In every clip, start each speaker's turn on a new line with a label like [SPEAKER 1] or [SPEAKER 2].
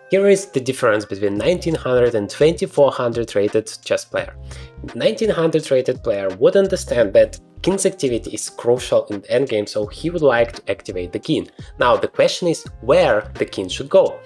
[SPEAKER 1] Here is the difference between 1900 and 2400 rated chess player. 1900 rated player would understand that king's activity is crucial in the endgame, so he would like to activate the king. Now the question is where the king should go.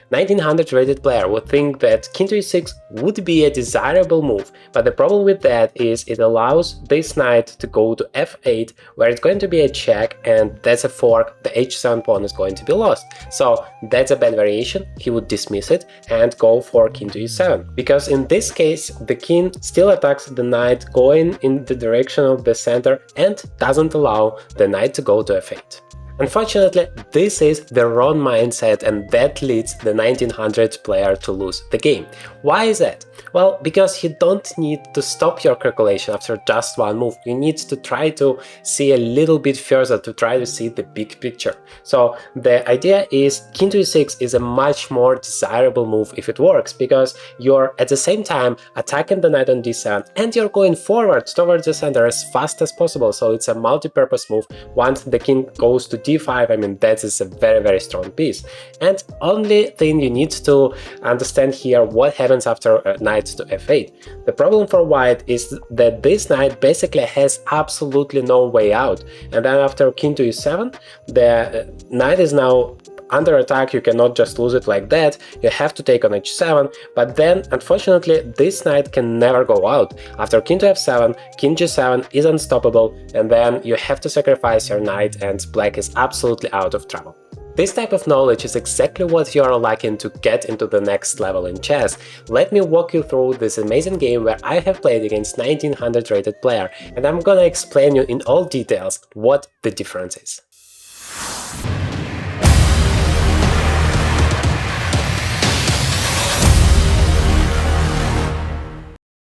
[SPEAKER 1] 1900 rated player would think that king to e6 would be a desirable move, but the problem with that is it allows this knight to go to f8, where it's going to be a check, and that's a fork, the h7 pawn is going to be lost. So that's a bad variation, he would dismiss it and go for king to e7, because in this case the king still attacks the knight going in the direction of the center and doesn't allow the knight to go to f8. Unfortunately, this is the wrong mindset, and that leads the 1900 player to lose the game. Why is that? Well, because you don't need to stop your calculation after just one move. You need to try to see a little bit further, to try to see the big picture. So the idea is king to e6 is a much more desirable move if it works, because you're at the same time attacking the knight on d7 and you're going forward towards the center as fast as possible. So it's a multi-purpose move. Once the king goes to d5, I mean, that is a very strong piece. And only thing you need to understand here, what happens after knight to f8. The problem for white is that this knight basically has absolutely no way out, and then after king to e7, the knight is now under attack. You cannot just lose it like that, you have to take on h7, but then unfortunately this knight can never go out. After king to f7, king g7 is unstoppable, and then you have to sacrifice your knight and black is absolutely out of trouble. This type of knowledge is exactly what you are lacking to get into the next level in chess. Let me walk you through this amazing game where I have played against 1900 rated player, and I'm gonna explain you in all details what the difference is.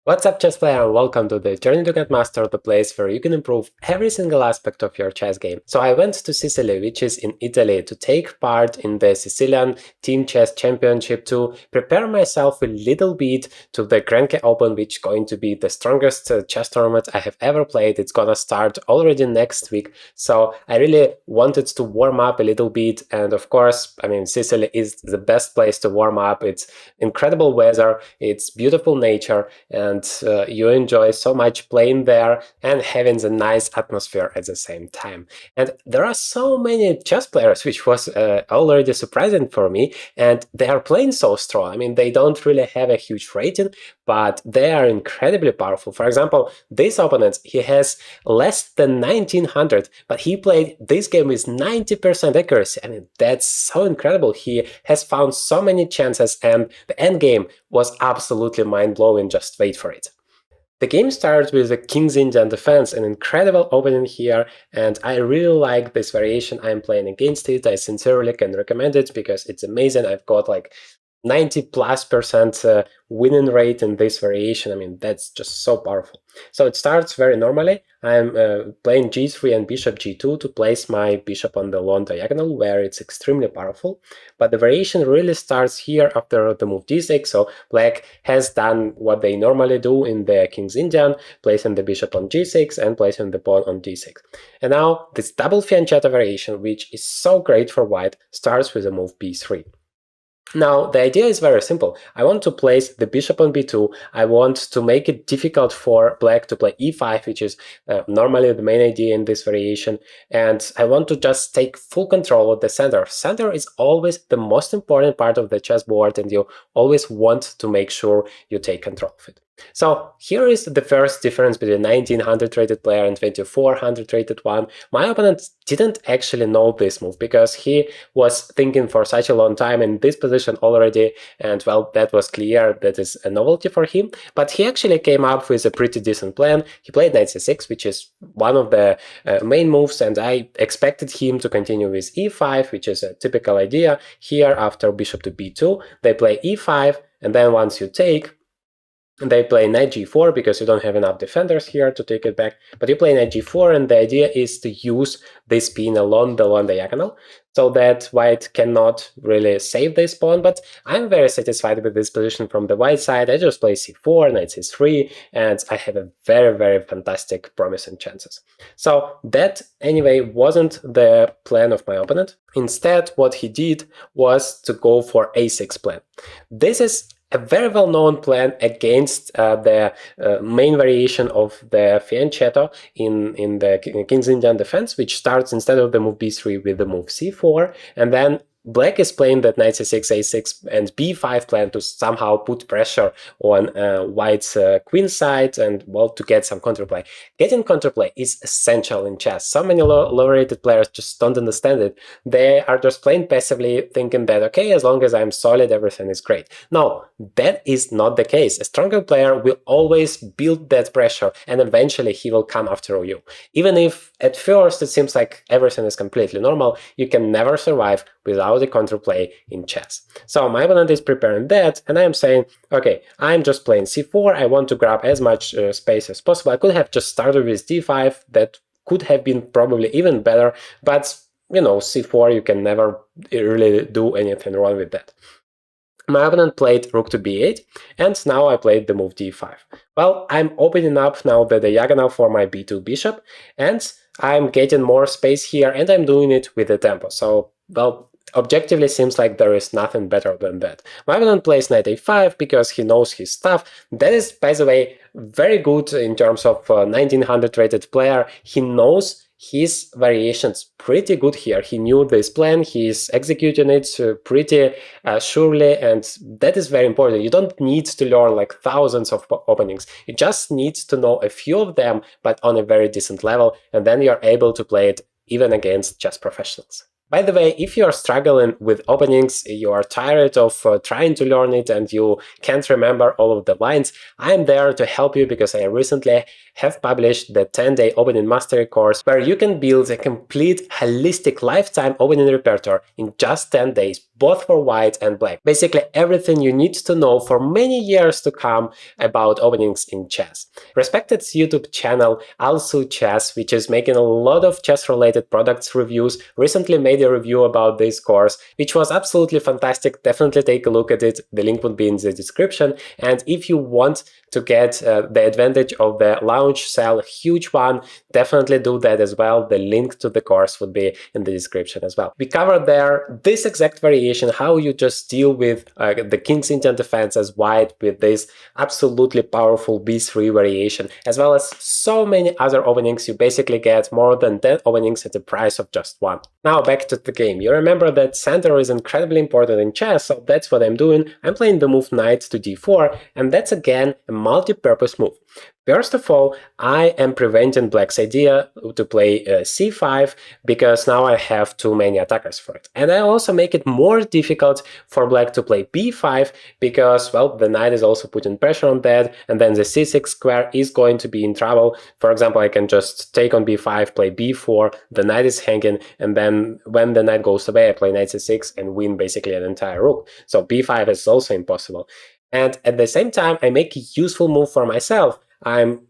[SPEAKER 1] What's up, chess player, and welcome to the Journey to Grandmaster, the place where you can improve every single aspect of your chess game. So I went to Sicily, which is in Italy, to take part in the Sicilian Team Chess Championship, to prepare myself a little bit to the Grand Open, which is going to be the strongest chess tournament I have ever played. It's gonna start already next week, so I really wanted to warm up a little bit, and of course, I mean, Sicily is the best place to warm up. It's incredible weather, it's beautiful nature, and you enjoy so much playing there and having the nice atmosphere at the same time. And there are so many chess players, which was already surprising for me, and they are playing so strong. I mean, they don't really have a huge rating, but they are incredibly powerful. For example, this opponent, he has less than 1900, but he played this game with 90% accuracy. I mean, that's so incredible. He has found so many chances, and the endgame was absolutely mind-blowing. Just wait for it. The game starts with the King's Indian defense, an incredible opening here, and I really like this variation I'm playing against it. I sincerely can recommend it because it's amazing. I've got like 90+% winning rate in this variation. I mean, that's just so powerful. So it starts very normally. I'm playing g3 and bishop g2 to place my bishop on the long diagonal, where it's extremely powerful. But the variation really starts here after the move d6, so black has done what they normally do in the King's Indian, placing the bishop on g6 and placing the pawn on d6. And now this double fianchetto variation, which is so great for white, starts with the move b3. Now, the idea is very simple. I want to place the bishop on b2, I want to make it difficult for black to play e5, which is normally the main idea in this variation, and I want to just take full control of the center. Center is always the most important part of the chessboard, and you always want to make sure you take control of it. So here is the first difference between 1900 rated player and 2400 rated one. My opponent didn't actually know this move because he was thinking for such a long time in this position already, and well, that was clear, that is a novelty for him. But he actually came up with a pretty decent plan. He played knight c6, which is one of the main moves, and I expected him to continue with e5, which is a typical idea. Here, after bishop to b2, they play e5, and then once you take, They play knight g4 because you don't have enough defenders here to take it back, but you play knight g4, and the idea is to use this pin along the long diagonal so that white cannot really save this pawn. But I'm very satisfied with this position from the white side. I just play c4, knight c3, and I have a very, very fantastic promising chances. So that anyway wasn't the plan of my opponent. Instead, what he did was to go for a6 plan. This is a very well-known plan against the main variation of the fianchetto in the King's Indian defense, which starts instead of the move b3 with the move c4, and then Black is playing that knight c6, a6, and b5 plan to somehow put pressure on White's queen side and, well, to get some counterplay. Getting counterplay is essential in chess. So many low-rated players just don't understand it. They are just playing passively, thinking that, okay, as long as I'm solid, everything is great. No, that is not the case. A stronger player will always build that pressure, and eventually he will come after you. Even if at first it seems like everything is completely normal, you can never survive without the counterplay in chess. So my opponent is preparing that, and I am saying, okay, I'm just playing c4, I want to grab as much space as possible. I could have just started with d5, that could have been probably even better, but you know, c4, you can never really do anything wrong with that. My opponent played rook to b8, and now I played the move d5. Well, I'm opening up now the diagonal for my b2 bishop, and I'm getting more space here, and I'm doing it with the tempo. So, well, objectively seems like there is nothing better than that. My opponent plays knight a5 because he knows his stuff. That is, by the way, very good in terms of 1900 rated player. He knows his variations pretty good here. He knew this plan, he's executing it pretty surely, and that is very important. You don't need to learn like thousands of openings. You just need to know a few of them, but on a very decent level, and then you're able to play it even against chess professionals. By the way, if you are struggling with openings, you are tired of trying to learn it and you can't remember all of the lines, I am there to help you because I recently have published the 10-day opening mastery course where you can build a complete holistic lifetime opening repertoire in just 10 days, both for white and black. Basically everything you need to know for many years to come about openings in chess. Respected YouTube channel Also Chess, which is making a lot of chess-related products reviews, recently made a review about this course, which was absolutely fantastic. Definitely take a look at it. The link would be in the description. And if you want to get the advantage of the launch sale, huge one, definitely do that as well. The link to the course would be in the description as well. We covered there this exact variation, how you just deal with the King's Indian defense as white with this absolutely powerful b3 variation, as well as so many other openings. You basically get more than 10 openings at the price of just one. Now back to the game. You remember that center is incredibly important in chess, so that's what I'm doing. I'm playing the move knight to d4, and that's again a multi-purpose move. First of all, I am preventing black's idea to play c5 because now I have too many attackers for it. And I also make it more difficult for black to play b5 because, well, the knight is also putting pressure on that, and then the c6 square is going to be in trouble. For example, I can just take on b5, play b4, the knight is hanging, and then when the knight goes away, I play knight c6 and win basically an entire rook. So b5 is also impossible. And at the same time, I make a useful move for myself. I'm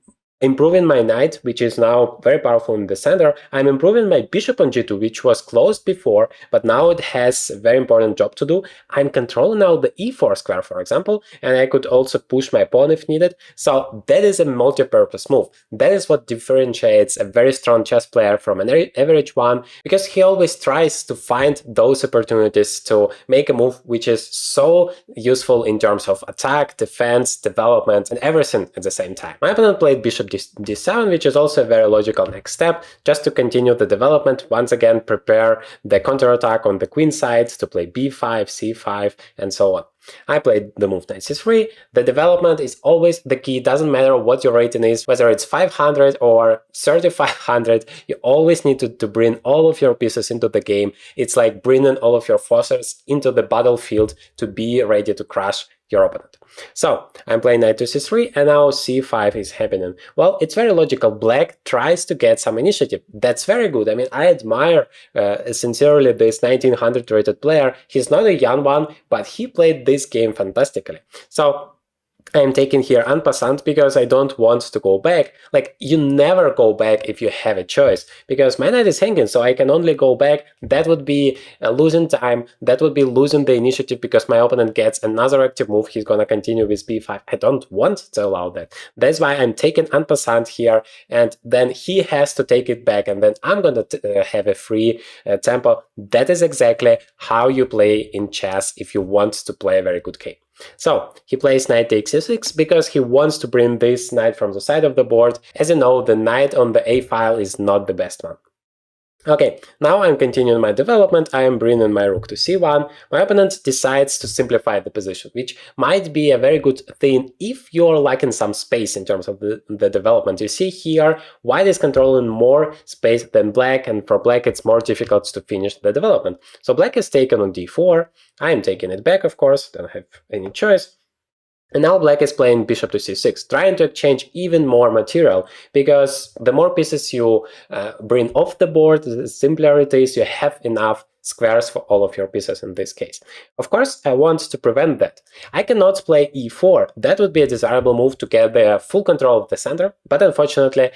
[SPEAKER 1] improving my knight, which is now very powerful in the center. I'm improving my bishop on g2, which was closed before, but now it has a very important job to do. I'm controlling now the e4 square, for example, and I could also push my pawn if needed. So that is a multi-purpose move. That is what differentiates a very strong chess player from an average one, because he always tries to find those opportunities to make a move which is so useful in terms of attack, defense, development, and everything at the same time. My opponent played bishop d7, which is also a very logical next step, just to continue the development. Once again, prepare the counterattack on the queen side to play b5, c5, and so on. I played the move knight c3. The development is always the key. Doesn't matter what your rating is, whether it's 500 or 3500, you always need to bring all of your pieces into the game. It's like bringing all of your forces into the battlefield to be ready to crush your opponent. So I'm playing knight to c3, and now c5 is happening. Well, it's very logical. Black tries to get some initiative. That's very good. I mean, I admire sincerely this 1900 rated player. He's not a young one, but he played this game fantastically. So I'm taking here en passant because I don't want to go back. Like, you never go back if you have a choice, because my knight is hanging, so I can only go back. That would be losing time, that would be losing the initiative because my opponent gets another active move, he's gonna continue with b5. I don't want to allow that. That's why I'm taking en passant here, and then he has to take it back, and then I'm gonna have a free tempo. That is exactly how you play in chess if you want to play a very good game. So he plays knight takes e6 because he wants to bring this knight from the side of the board. As you know, the knight on the a file is not the best one. Okay, now I'm continuing my development. I am bringing my rook to c1. My opponent decides to simplify the position, which might be a very good thing if you're lacking some space in terms of the development. You see here, white is controlling more space than black, and for black it's more difficult to finish the development. So black is taken on d4. I am taking it back, of course, don't have any choice. And now black is playing bishop to c6, trying to exchange even more material, because the more pieces you bring off the board, the simpler it is, you have enough squares for all of your pieces in this case. Of course, I want to prevent that. I cannot play e4. That would be a desirable move to get the full control of the center, but unfortunately,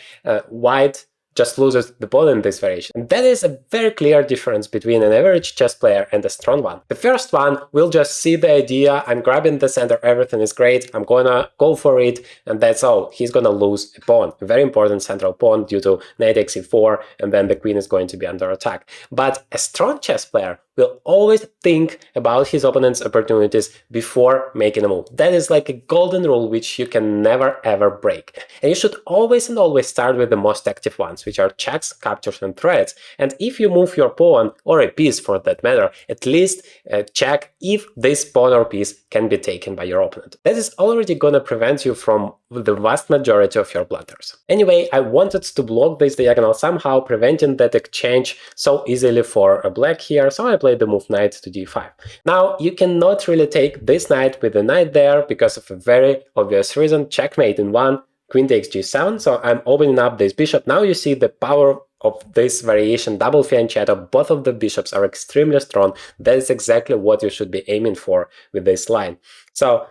[SPEAKER 1] white just loses the ball in this variation. And that is a very clear difference between an average chess player and a strong one. The first one will just see the idea, I'm grabbing the center, everything is great, I'm gonna go for it, and that's all. He's gonna lose a pawn, a very important central pawn due to knight takes e4, and then the queen is going to be under attack. But a strong chess player will always think about his opponent's opportunities before making a move. That is like a golden rule which you can never ever break. And you should always and always start with the most active ones, which are checks, captures, and threats. And if you move your pawn, or a piece for that matter, at least check if this pawn or piece can be taken by your opponent. That is already gonna prevent you from the vast majority of your blunders. Anyway, I wanted to block this diagonal somehow, preventing that exchange so easily for a black here, so I played the move knight to d5. Now, you cannot really take this knight with the knight there because of a very obvious reason. Checkmate in one, queen takes g7, so I'm opening up this bishop. Now you see the power of this variation, double fianchetto. Both of the bishops are extremely strong. That is exactly what you should be aiming for with this line. So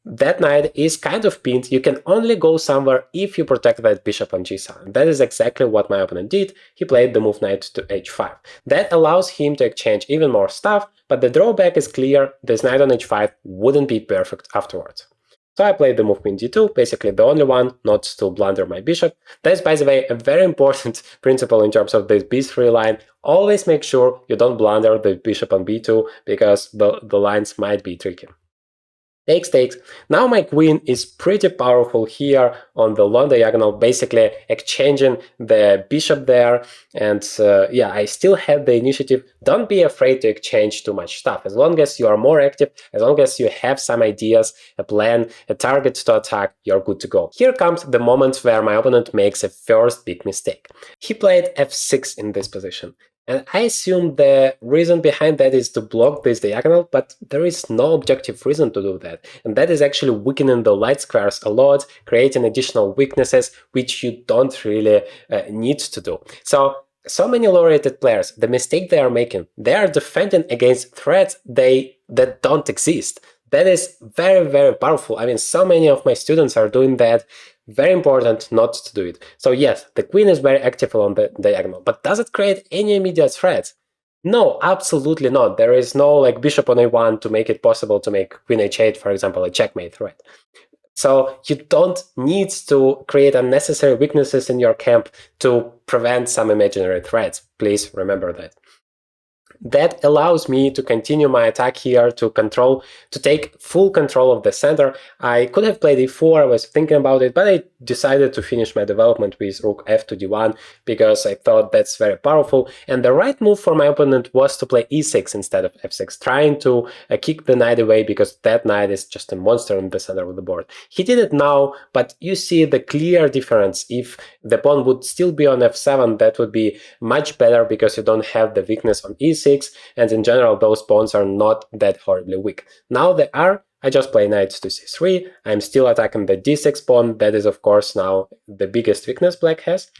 [SPEAKER 1] that knight is kind of pinned. You can only go somewhere if you protect that bishop on g7. That is exactly what my opponent did. He played the move knight to h5. That allows him to exchange even more stuff, but the drawback is clear. This knight on h5 wouldn't be perfect afterwards. So I played the move queen d2, basically the only one not to blunder my bishop. That is, by the way, a very important principle in terms of this b3 line. Always make sure you don't blunder the bishop on b2, because the lines might be tricky. Takes, takes. Now my queen is pretty powerful here on the long diagonal, basically exchanging the bishop there. And yeah, I still have the initiative. Don't be afraid to exchange too much stuff. As long as you are more active, as long as you have some ideas, a plan, a target to attack, you're good to go. Here comes the moment where my opponent makes a first big mistake. He played f6 in this position. And I assume the reason behind that is to block this diagonal, but there is no objective reason to do that. And that is actually weakening the light squares a lot, creating additional weaknesses which you don't really need to do. So many low-rated players, the mistake they are making, they are defending against threats that don't exist. That is very, very powerful. I mean, so many of my students are doing that. Very important not to do it. So yes, the queen is very active along the diagonal, but does it create any immediate threats? No, absolutely not. There is no like bishop on a1 to make it possible to make queen h8, for example, a checkmate threat. So you don't need to create unnecessary weaknesses in your camp to prevent some imaginary threats. Please remember that. That allows me to continue my attack here, to take full control of the center. I could have played e4, I was thinking about it, but I decided to finish my development with rook f to d1 because I thought that's very powerful. And the right move for my opponent was to play e6 instead of f6, trying to kick the knight away because that knight is just a monster in the center of the board. He did it now, but you see the clear difference. If the pawn would still be on f7, that would be much better because you don't have the weakness on e6. And in general, those pawns are not that horribly weak. Now they are. I just play knight to c3. I'm still attacking the d6 pawn. That is, of course, now the biggest weakness black has.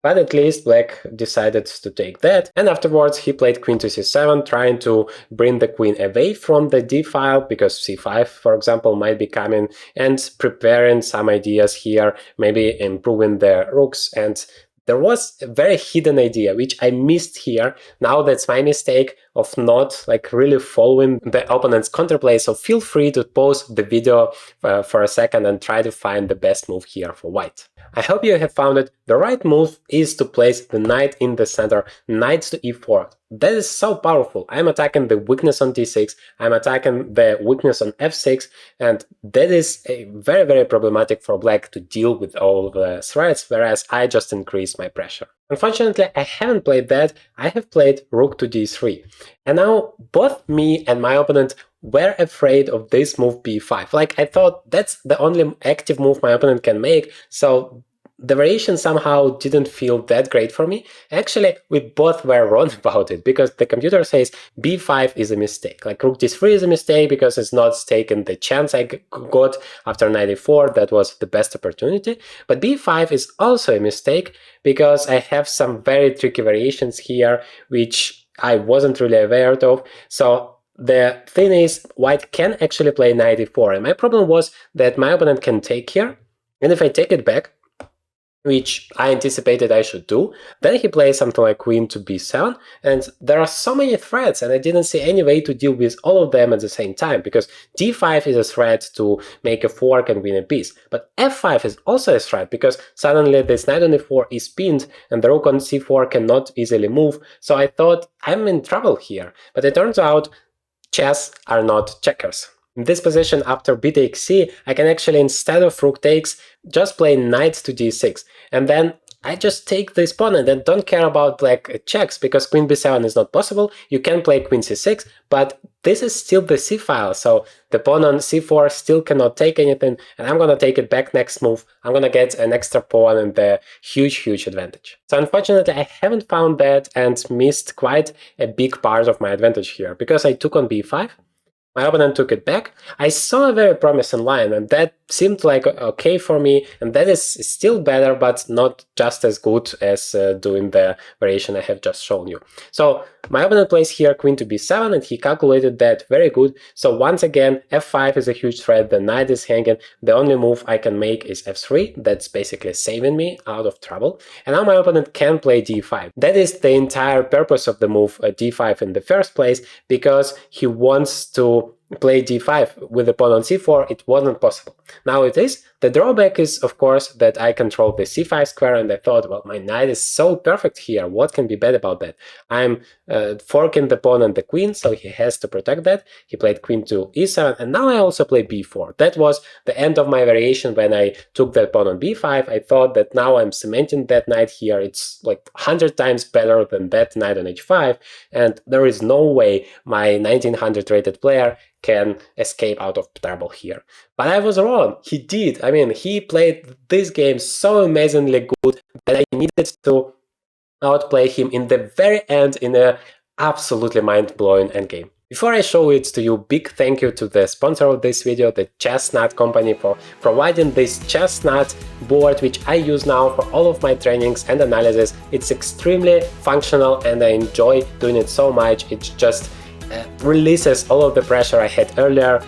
[SPEAKER 1] But at least black decided to take that, and afterwards he played queen to c7, trying to bring the queen away from the d file, because c5, for example, might be coming, and preparing some ideas here, maybe improving the rooks. And there was a very hidden idea which I missed here. Now that's my mistake of not really following the opponent's counterplay. So feel free to pause the video for a second and try to find the best move here for white. I hope you have found it. The right move is to place the knight in the center, knight to e4. That is so powerful. I'm attacking the weakness on d6, I'm attacking the weakness on f6, and that is very, very problematic for black to deal with all the threats, whereas I just increase my pressure. Unfortunately, I haven't played that. I have played rook to d3. And now both me and my opponent were afraid of this move b5. I thought that's the only active move my opponent can make, so the variation somehow didn't feel that great for me. Actually, we both were wrong about it, because the computer says b5 is a mistake. Rook d3 is a mistake because it's not taking the chance I got after knight e4. That was the best opportunity. But b5 is also a mistake because I have some very tricky variations here which I wasn't really aware of. So the thing is, white can actually play knight e4, and my problem was that my opponent can take here, and if I take it back, which I anticipated I should do, then he plays something like queen to b7, and there are so many threats, and I didn't see any way to deal with all of them at the same time, because d5 is a threat to make a fork and win a piece, but f5 is also a threat, because suddenly this knight on e4 is pinned, and the rook on c4 cannot easily move, so I thought I'm in trouble here, but it turns out chess are not checkers. In this position, after b takes c, I can actually, instead of rook takes, just play knight to d6, and then I just take this pawn and don't care about checks, because queen b7 is not possible. You can play queen c6, but this is still the c file, so the pawn on c4 still cannot take anything, and I'm gonna take it back next move. I'm gonna get an extra pawn and the huge advantage. So unfortunately, I haven't found that and missed quite a big part of my advantage here, because I took on b5. My opponent took it back. I saw a very promising line, and that seemed like okay for me, and that is still better, but not just as good as doing the variation I have just shown you. So my opponent plays here queen to b7, and he calculated that very good. So once again, f5 is a huge threat, the knight is hanging, the only move I can make is f3, that's basically saving me out of trouble, and now my opponent can play d5. That is the entire purpose of the move d5 in the first place, because he wants to play d5 with the pawn on c4. It wasn't possible. Now it is. The drawback is, of course, that I control the c5 square, and I thought, well, my knight is so perfect here, what can be bad about that? I'm forking the pawn and the queen, so he has to protect that. He played queen to e7, and now I also play b4. That was the end of my variation when I took that pawn on b5. I thought that now I'm cementing that knight here. It's 100 times better than that knight on h5, and there is no way my 1900 rated player can escape out of trouble here. But I was wrong. He did. I mean, he played this game so amazingly good that I needed to outplay him in the very end in a absolutely mind-blowing endgame. Before I show it to you, big thank you to the sponsor of this video, the Chestnut company, for providing this Chestnut board, which I use now for all of my trainings and analysis. It's extremely functional and I enjoy doing it so much. It's just releases all of the pressure I had earlier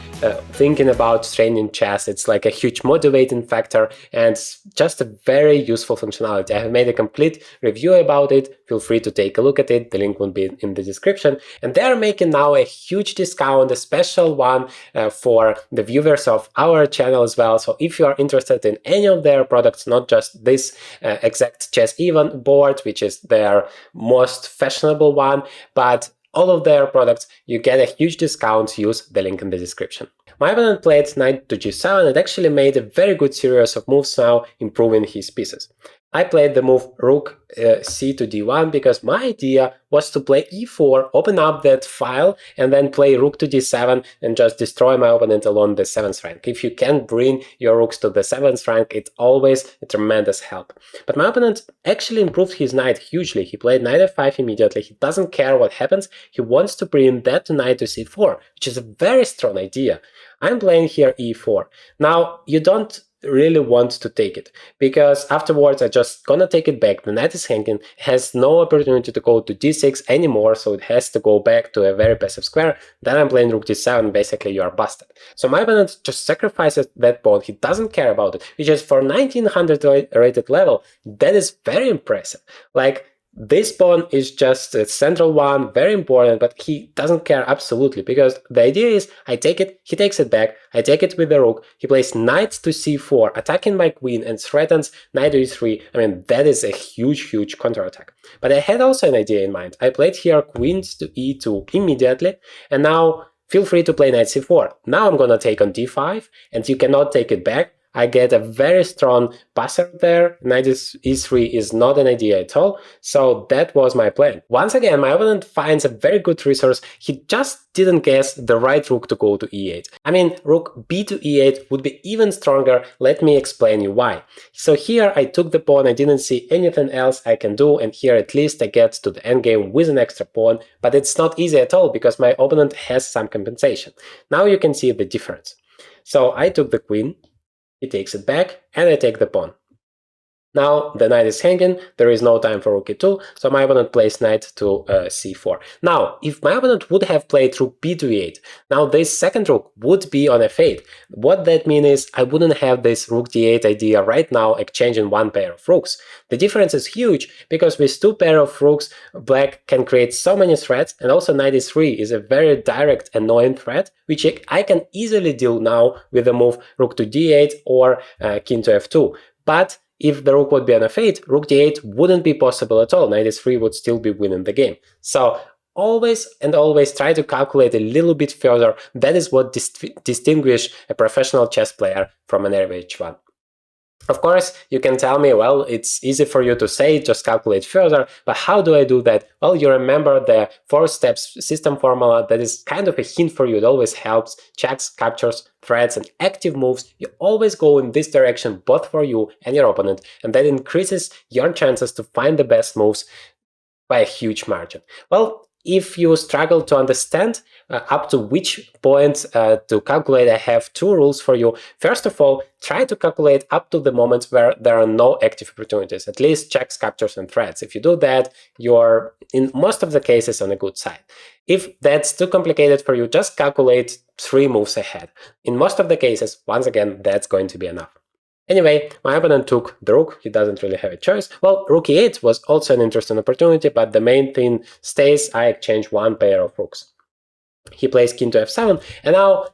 [SPEAKER 1] thinking about training chess. It's like a huge motivating factor and just a very useful functionality. I have made a complete review about it. Feel free to take a look at it. The link will be in the description. And they are making now a huge discount, a special one for the viewers of our channel as well. So if you are interested in any of their products, not just this exact chess even board, which is their most fashionable one, but all of their products, you get a huge discount. Use the link in the description. My opponent played knight to g7 and actually made a very good series of moves now, improving his pieces. I played the move rook c to d1 because my idea was to play e4, open up that file, and then play rook to d7 and just destroy my opponent along the 7th rank. If you can bring your rooks to the 7th rank, it's always a tremendous help. But my opponent actually improved his knight hugely. He played knight f5 immediately. He doesn't care what happens. He wants to bring that knight to c4, which is a very strong idea. I'm playing here e4. Now, you don't really want to take it, because afterwards I just gonna take it back. The knight is hanging, has no opportunity to go to d6 anymore, so it has to go back to a very passive square. Then I'm playing rook d7, basically you are busted. So my opponent just sacrifices that pawn, he doesn't care about it, which is for 1900 rated level, that is very impressive. Like, this pawn is just a central one, very important, but he doesn't care absolutely, because the idea is I take it, he takes it back, I take it with the rook, he plays knight to c4, attacking my queen and threatens knight to e3. I mean, that is a huge counterattack. But I had also an idea in mind. I played here queens to e2 immediately, and now feel free to play knight c4. Now I'm gonna take on d5, and you cannot take it back. I get a very strong passer there. Knight e3 is not an idea at all, so that was my plan. Once again, my opponent finds a very good resource. He just didn't guess the right rook to go to e8. I mean, rook b to e8 would be even stronger. Let me explain you why. So here I took the pawn, I didn't see anything else I can do, and here at least I get to the endgame with an extra pawn, but it's not easy at all because my opponent has some compensation. Now you can see the difference. So I took the queen, he takes it back, and I take the pawn. Now the knight is hanging, there is no time for rook e2, so my opponent plays knight to c4. Now, if my opponent would have played rook b to e8, now this second rook would be on f8. What that means is I wouldn't have this rook d8 idea right now exchanging one pair of rooks. The difference is huge, because with two pair of rooks, black can create so many threats, and also knight e3 is a very direct, annoying threat, which I can easily deal now with the move rook to d8 or king to f2. But if the rook would be on f8, rook d8 wouldn't be possible at all. Knight e3 would still be winning the game. So always try to calculate a little bit further. That is what distinguishes a professional chess player from an average one. Of course, you can tell me, well, it's easy for you to say, just calculate further, but how do I do that? Well, you remember the 4 steps system formula. That is kind of a hint for you. It always helps. Checks, captures, threats, and active moves. You always go in this direction, both for you and your opponent, and that increases your chances to find the best moves by a huge margin. Well, if you struggle to understand up to which point to calculate, I have 2 rules for you. First of all, try to calculate up to the moments where there are no active opportunities, at least checks, captures, and threats. If you do that, you're in most of the cases on a good side. If that's too complicated for you, just calculate 3 moves ahead. In most of the cases, once again, that's going to be enough. Anyway, my opponent took the rook, he doesn't really have a choice. Well, rook e8 was also an interesting opportunity, but the main thing stays, I exchange one pair of rooks. He plays king to f7, and now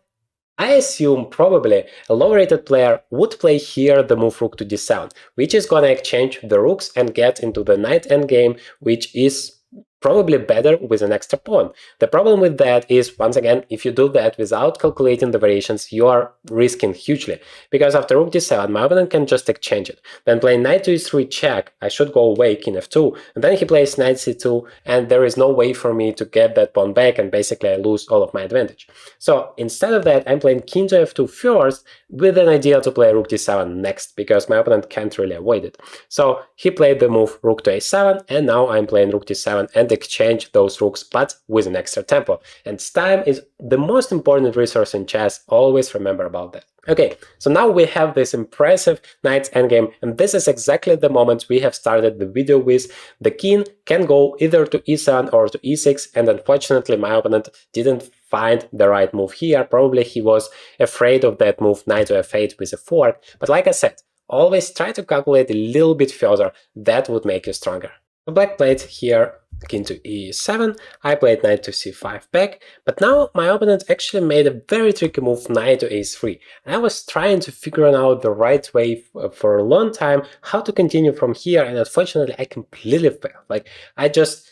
[SPEAKER 1] I assume probably a low-rated player would play here the move rook to d7, which is gonna exchange the rooks and get into the knight endgame, which is probably better with an extra pawn. The problem with that is, once again, if you do that without calculating the variations, you are risking hugely, because after rook d7, my opponent can just exchange it. Then play knight to e3 check, I should go away, king f2, and then he plays knight c2, and there is no way for me to get that pawn back, and basically I lose all of my advantage. So instead of that, I'm playing king to f2 first, with an idea to play rook d7 next, because my opponent can't really avoid it. So he played the move rook to a7, and now I'm playing rook d7 and exchange those rooks, but with an extra tempo. And time is the most important resource in chess, always remember about that. Okay, so now we have this impressive knight's endgame, and this is exactly the moment we have started the video with. The king can go either to e7 or to e6, and unfortunately my opponent didn't find the right move here. Probably he was afraid of that move knight to f8 with a fork, but like I said, always try to calculate a little bit further. That would make you stronger. Black played here king to e7, I played knight to c5 back, but now my opponent actually made a very tricky move knight to a3, and I was trying to figure out the right way for a long time how to continue from here, and unfortunately I completely failed. Like, I just,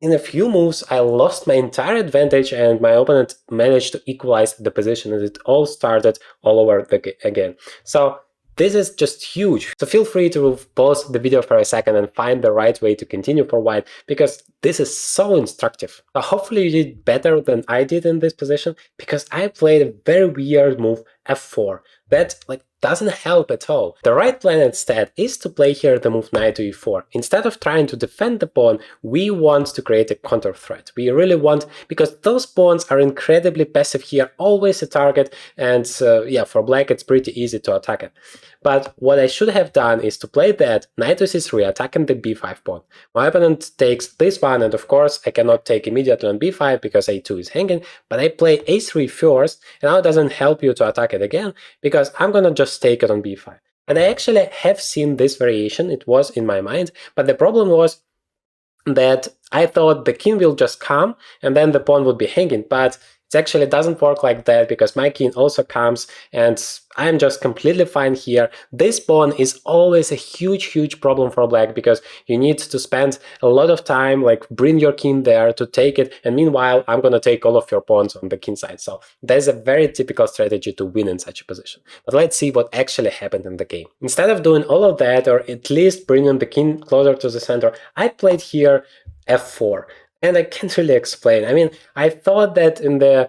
[SPEAKER 1] in a few moves, I lost my entire advantage, and my opponent managed to equalize the position, and it all started all over again. So this is just huge. So feel free to pause the video for a second and find the right way to continue for white, because this is so instructive. So hopefully you did better than I did in this position, because I played a very weird move f4 that like doesn't help at all. The right plan instead is to play here the move knight to e4. Instead of trying to defend the pawn, we want to create a counter threat. We really want, because those pawns are incredibly passive here, always a target, and yeah, for black it's pretty easy to attack it. But what I should have done is to play that knight to c3, attacking the b5 pawn. My opponent takes this one, and of course I cannot take immediately on b5 because a2 is hanging, but I play a3 first, and now it doesn't help you to attack it again, because I'm gonna just take it on b5. And I actually have seen this variation, it was in my mind, but the problem was that I thought the king will just come and then the pawn would be hanging, but it actually doesn't work like that, because my king also comes and I'm just completely fine here. This pawn is always a huge problem for black, because you need to spend a lot of time, like bring your king there to take it, and meanwhile I'm gonna take all of your pawns on the king side. So that's a very typical strategy to win in such a position. But let's see what actually happened in the game. Instead of doing all of that, or at least bringing the king closer to the center, I played here f4. And I can't really explain. I mean, I thought that in the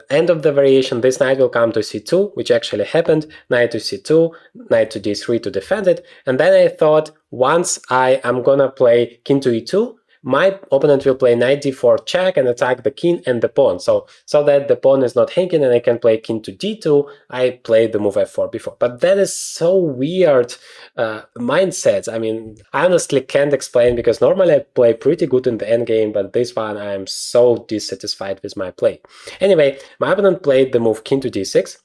[SPEAKER 1] end of the variation, this knight will come to c2, which actually happened, knight to c2, knight to d3 to defend it, and then I thought once I am gonna play king to e2, my opponent will play knight d4 check and attack the king and the pawn, so that the pawn is not hanging and I can play king to d2. I played the move f4 before, but that is so weird mindset. I mean, I honestly can't explain, because normally I play pretty good in the endgame, but this one I am so dissatisfied with my play. Anyway, my opponent played the move king to d6.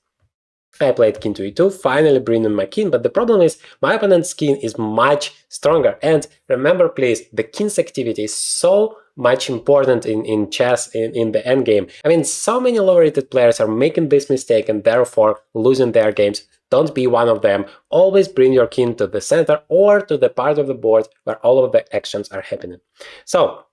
[SPEAKER 1] I played king to e2, finally bringing my king, but the problem is my opponent's king is much stronger. And remember please, the king's activity is so much important in chess in the endgame. I mean, so many low-rated players are making this mistake and therefore losing their games. Don't be one of them. Always bring your king to the center or to the part of the board where all of the actions are happening. So,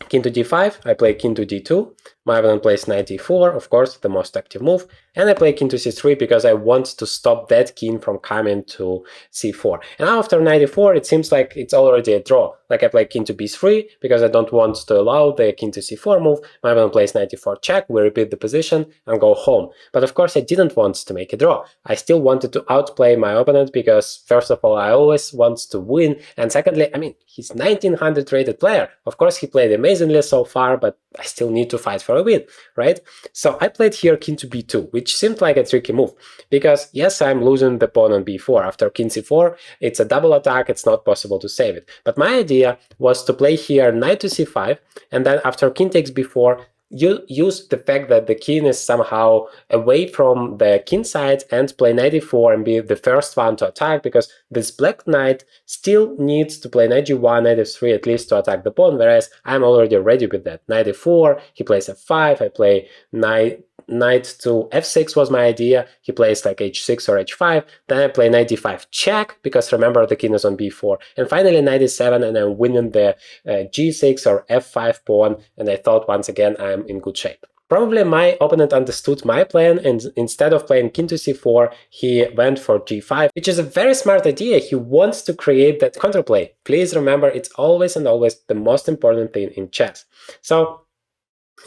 [SPEAKER 1] king to d5, I play king to d2, my opponent plays knight d4, of course, the most active move, and I play king to c3 because I want to stop that king from coming to c4. And now after knight d4, it seems like it's already a draw. Like I play king to b3 because I don't want to allow the king to c4 move, my opponent plays knight d4 check, we repeat the position and go home. But of course I didn't want to make a draw. I still wanted to outplay my opponent because, first of all, I always want to win, and secondly, I mean, he's 1900 rated player. Of course he played amazingly so far, but I still need to fight for a win, right? So I played here king to b2, which seemed like a tricky move, because yes, I'm losing the pawn on b4. After king c4, it's a double attack, it's not possible to save it. But my idea was to play here knight to c5, and then after king takes b4, you use the fact that the king is somehow away from the king side and play knight e4 and be the first one to attack, because this black knight still needs to play knight g1, knight f3 at least to attack the pawn, whereas I'm already ready with that. Knight e4, he plays f5, I play knight to f6 was my idea, he plays like h6 or h5, then I play knight d5 check, because remember the king is on b4, and finally knight e7, and I'm winning the g6 or f5 pawn, and I thought once again I'm in good shape. Probably my opponent understood my plan, and instead of playing king to c4, he went for g5, which is a very smart idea. He wants to create that counterplay. Please remember, it's always and always the most important thing in chess. So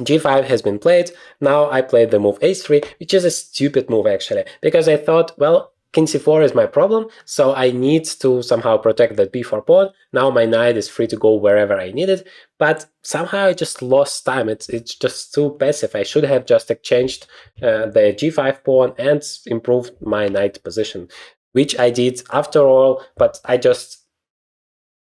[SPEAKER 1] g5 has been played. Now I played the move h3, which is a stupid move actually, because I thought, well, king c4 is my problem, so I need to somehow protect that b4 pawn. Now my knight is free to go wherever I need it, but somehow I just lost time. It's just too passive. I should have just exchanged the g5 pawn and improved my knight position, which I did after all, but I just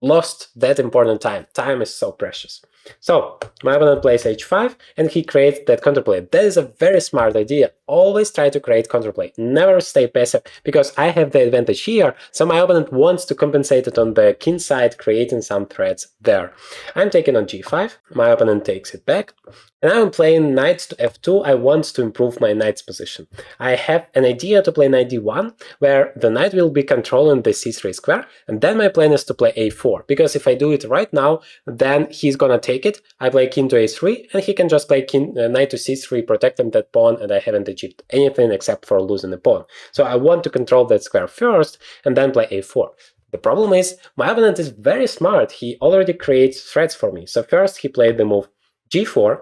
[SPEAKER 1] lost that important time. Time is so precious. So my opponent plays h5 and he creates that counterplay. That is a very smart idea. Always try to create counterplay. Never stay passive, because I have the advantage here, so my opponent wants to compensate it on the king side, creating some threats there. I'm taking on g5, my opponent takes it back, and now I'm playing knight to f2. I want to improve my knight's position. I have an idea to play knight d1, where the knight will be controlling the c3 square, and then my plan is to play a4, because if I do it right now, then he's gonna take it. I play king to a3, and he can just play knight to c3, protecting that pawn, and I haven't achieved anything except for losing the pawn. So I want to control that square first, and then play a4. The problem is, my opponent is very smart. He already creates threats for me. So first he played the move g4,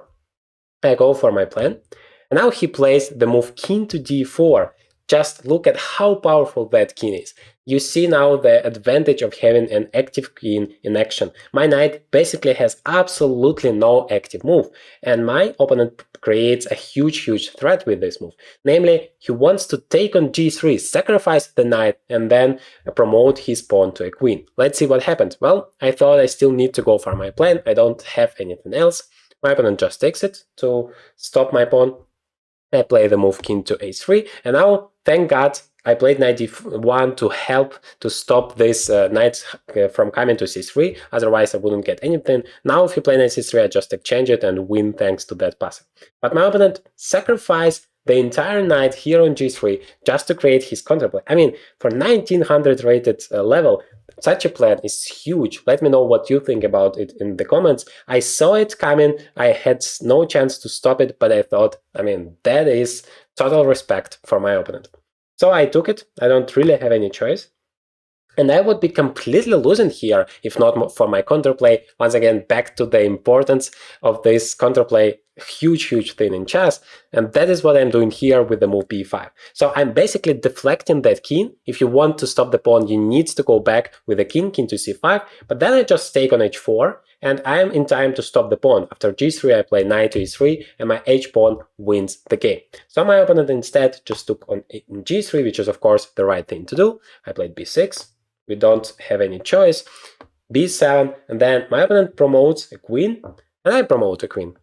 [SPEAKER 1] I go for my plan, and now he plays the move king to d4, just look at how powerful that king is. You see now the advantage of having an active queen in action. My knight basically has absolutely no active move, and my opponent creates a huge threat with this move. Namely, he wants to take on g3, sacrifice the knight, and then promote his pawn to a queen. Let's see what happens. Well, I thought I still need to go for my plan. I don't have anything else. My opponent just takes it to stop my pawn. I play the move king to h3, and now, thank God, I played knight d1 to help to stop this knight from coming to c3, otherwise I wouldn't get anything. Now if you play knight c3, I just exchange it and win thanks to that pass. But my opponent sacrificed the entire knight here on g3 just to create his counterplay. I mean, for 1900 rated level, such a plan is huge. Let me know what you think about it in the comments. I saw it coming, I had no chance to stop it, but I thought, I mean, that is total respect for my opponent. So I took it, I don't really have any choice. And I would be completely losing here if not for my counterplay. Once again, back to the importance of this counterplay, huge thing in chess. And that is what I'm doing here with the move b5. So I'm basically deflecting that king. If you want to stop the pawn, you need to go back with the king to c5. But then I just take on h4, and I'm in time to stop the pawn. After g3, I play knight to e3, and my h-pawn wins the game. So my opponent instead just took on g3, which is of course the right thing to do. I played b6. We don't have any choice. b7, and then my opponent promotes a queen, and I promote a queen.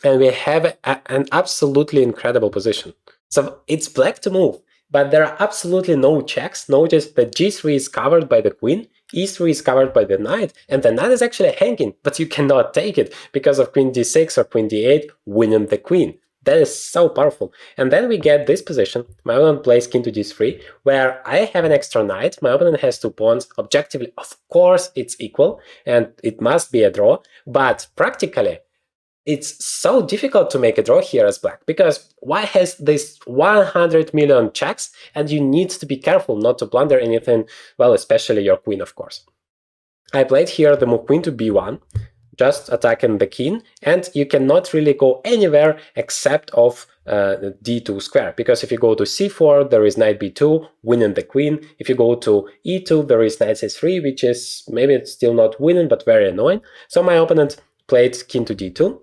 [SPEAKER 1] And we have an absolutely incredible position. So it's black to move, but there are absolutely no checks. Notice that g3 is covered by the queen, e3 is covered by the knight, and the knight is actually hanging, but you cannot take it because of queen d6 or queen d8 winning the queen. That is so powerful. And then we get this position. My opponent plays king to d3, where I have an extra knight. My opponent has 2 pawns. Objectively, of course, it's equal, and it must be a draw. But practically, it's so difficult to make a draw here as black, because white has this 100 million checks, and you need to be careful not to blunder anything, well, especially your queen, of course. I played here the move queen to b1, just attacking the king, and you cannot really go anywhere except of d2 square, because if you go to c4, there is knight b2, winning the queen. If you go to e2, there is knight c3, which is maybe it's still not winning, but very annoying. So my opponent played king to d2.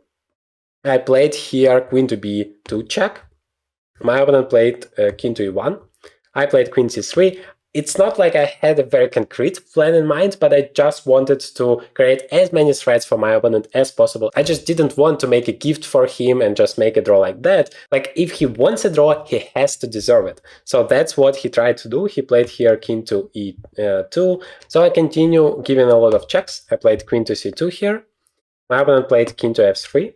[SPEAKER 1] I played here queen to b2 check. My opponent played king to e1. I played queen c3. It's not like I had a very concrete plan in mind, but I just wanted to create as many threats for my opponent as possible. I just didn't want to make a gift for him and just make a draw like that. Like, if he wants a draw, he has to deserve it. So that's what he tried to do. He played here king to e2. So I continue giving a lot of checks. I played queen to c2 here. My opponent played king to f3.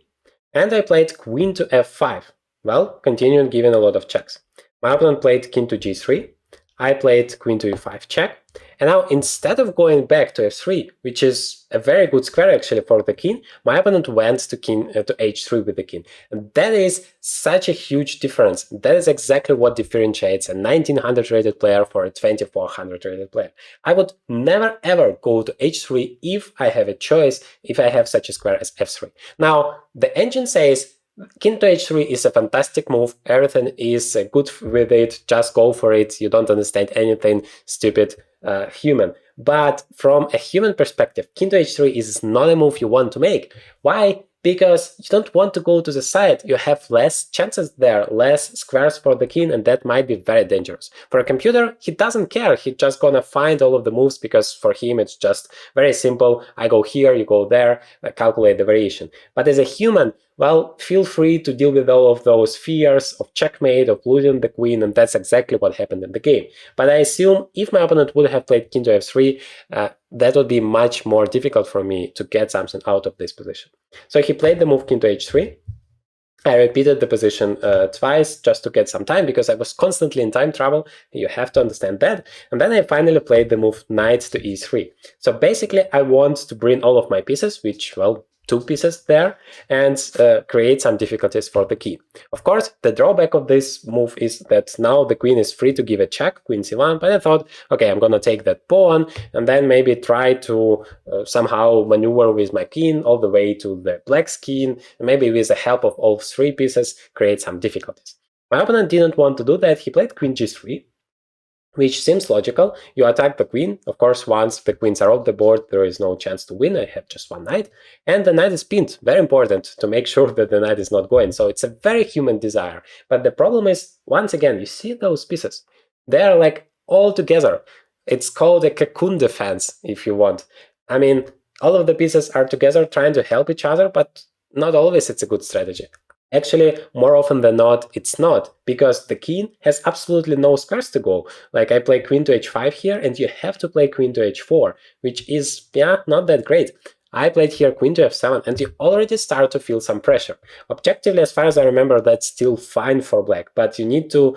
[SPEAKER 1] And I played queen to f5. Well, continuing giving a lot of checks. My opponent played king to g3. I played queen to e5 check. And now, instead of going back to f3, which is a very good square actually for the king, my opponent went to to h3 with the king. And that is such a huge difference. That is exactly what differentiates a 1900 rated player for a 2400 rated player. I would never ever go to h3 if I have a choice, if I have such a square as f3. Now, the engine says king to h3 is a fantastic move, everything is good with it, just go for it, you don't understand anything, stupid human. But from a human perspective, king to h3 is not a move you want to make. Why? Because you don't want to go to the side, you have less chances there, less squares for the king, and that might be very dangerous. For a computer, he doesn't care, he's just gonna find all of the moves, because for him it's just very simple, I go here, you go there, calculate the variation. But as a human, well, feel free to deal with all of those fears of checkmate, of losing the queen, and that's exactly what happened in the game. But I assume if my opponent would have played king to f3, that would be much more difficult for me to get something out of this position. So he played the move king to h3. I repeated the position twice just to get some time, because I was constantly in time trouble. You have to understand that. And then I finally played the move knight to e3. So basically, I want to bring all of my pieces, which, well, 2 pieces there, and create some difficulties for the king. Of course, the drawback of this move is that now the queen is free to give a check, queen c1, but I thought, okay, I'm gonna take that pawn, and then maybe try to somehow maneuver with my king all the way to the black's king, and maybe with the help of all 3 pieces, create some difficulties. My opponent didn't want to do that. He played queen g3, which seems logical. You attack the queen. Of course, once the queens are off the board, there is no chance to win. I have just one knight. And the knight is pinned. Very important to make sure that the knight is not going. So it's a very human desire. But the problem is, once again, you see those pieces. They are like all together. It's called a cocoon defense, if you want. I mean, all of the pieces are together trying to help each other, but not always it's a good strategy. Actually, more often than not, it's not, because the king has absolutely no squares to go. Like, I play queen to h5 here, and you have to play queen to h4, which is, yeah, not that great. I played here queen to f7, and you already start to feel some pressure. Objectively, as far as I remember, that's still fine for black, but you need to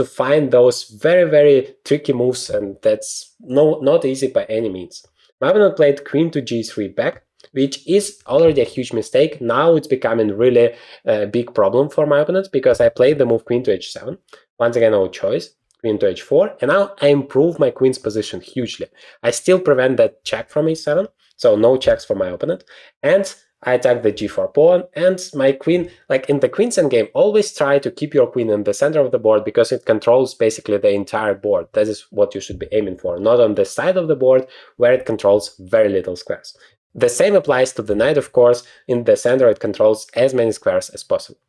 [SPEAKER 1] find those very, very tricky moves, and that's not easy by any means. My opponent played queen to g3 back, which is already a huge mistake. Now it's becoming really a big problem for my opponent, because I played the move queen to h7. Once again, no choice. Queen to h4, and now I improve my queen's position hugely. I still prevent that check from e7, so no checks for my opponent, and I attack the g4 pawn, and my queen, like in the queen's endgame, always try to keep your queen in the center of the board, because it controls basically the entire board. That is what you should be aiming for, not on the side of the board where it controls very little squares. The same applies to the knight, of course. In the center, it controls as many squares as possible.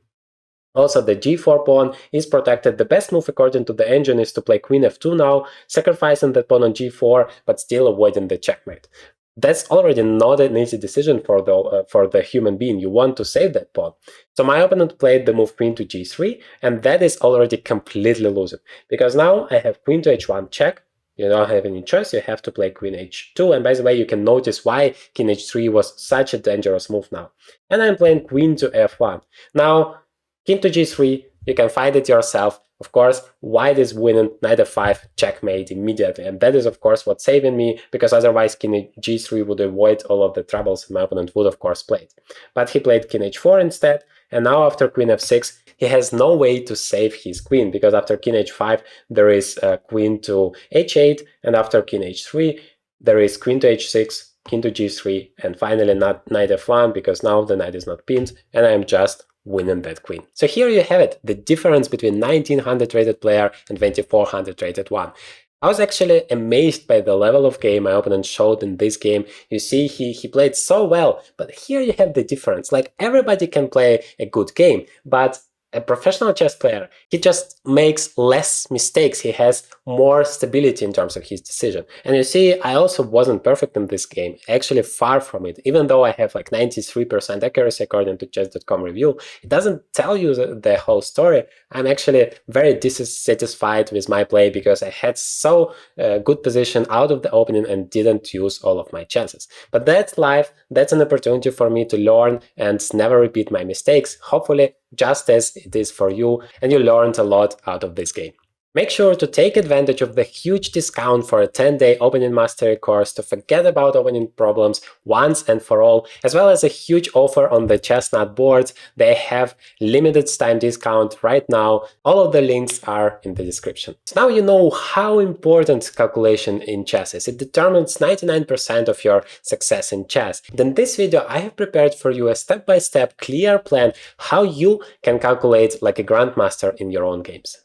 [SPEAKER 1] Also, the g4 pawn is protected. The best move according to the engine is to play queen f2 now, sacrificing that pawn on g4, but still avoiding the checkmate. That's already not an easy decision for the human being. You want to save that pawn. So my opponent played the move queen to g3, and that is already completely losing, because now I have queen to h1 check. You don't have any choice, you have to play queen h2, and by the way, you can notice why king h3 was such a dangerous move now. And I'm playing queen to f1. Now, king to g3, you can find it yourself. Of course, white is winning, knight f5, checkmate immediately, and that is of course what's saving me, because otherwise king g3 would avoid all of the troubles my opponent would of course play. But he played king h4 instead, and now after queen f6, he has no way to save his queen, because after king h5 there is queen to h8, and after king h3 there is queen to h6, king to g3, and finally not knight f1, because now the knight is not pinned, and I am just winning that queen. So here you have it, the difference between 1900 rated player and 2400 rated one. I was actually amazed by the level of game my opponent showed in this game. You see, he played so well, but here you have the difference. Like, everybody can play a good game, but a professional chess player, he just makes less mistakes. He has more stability in terms of his decision. And you see, I also wasn't perfect in this game, actually far from it. Even though I have like 93% accuracy according to chess.com review, it doesn't tell you the whole story. I'm actually very dissatisfied with my play, because I had so good position out of the opening and didn't use all of my chances. But that's life, that's an opportunity for me to learn and never repeat my mistakes, hopefully just as it is for you, and you learned a lot out of this game. Make sure to take advantage of the huge discount for a 10-day opening mastery course to forget about opening problems once and for all, as well as a huge offer on the chestnut boards. They have limited time discount right now. All of the links are in the description. So now you know how important calculation in chess is. It determines 99% of your success in chess. In this video, I have prepared for you a step-by-step clear plan how you can calculate like a grandmaster in your own games.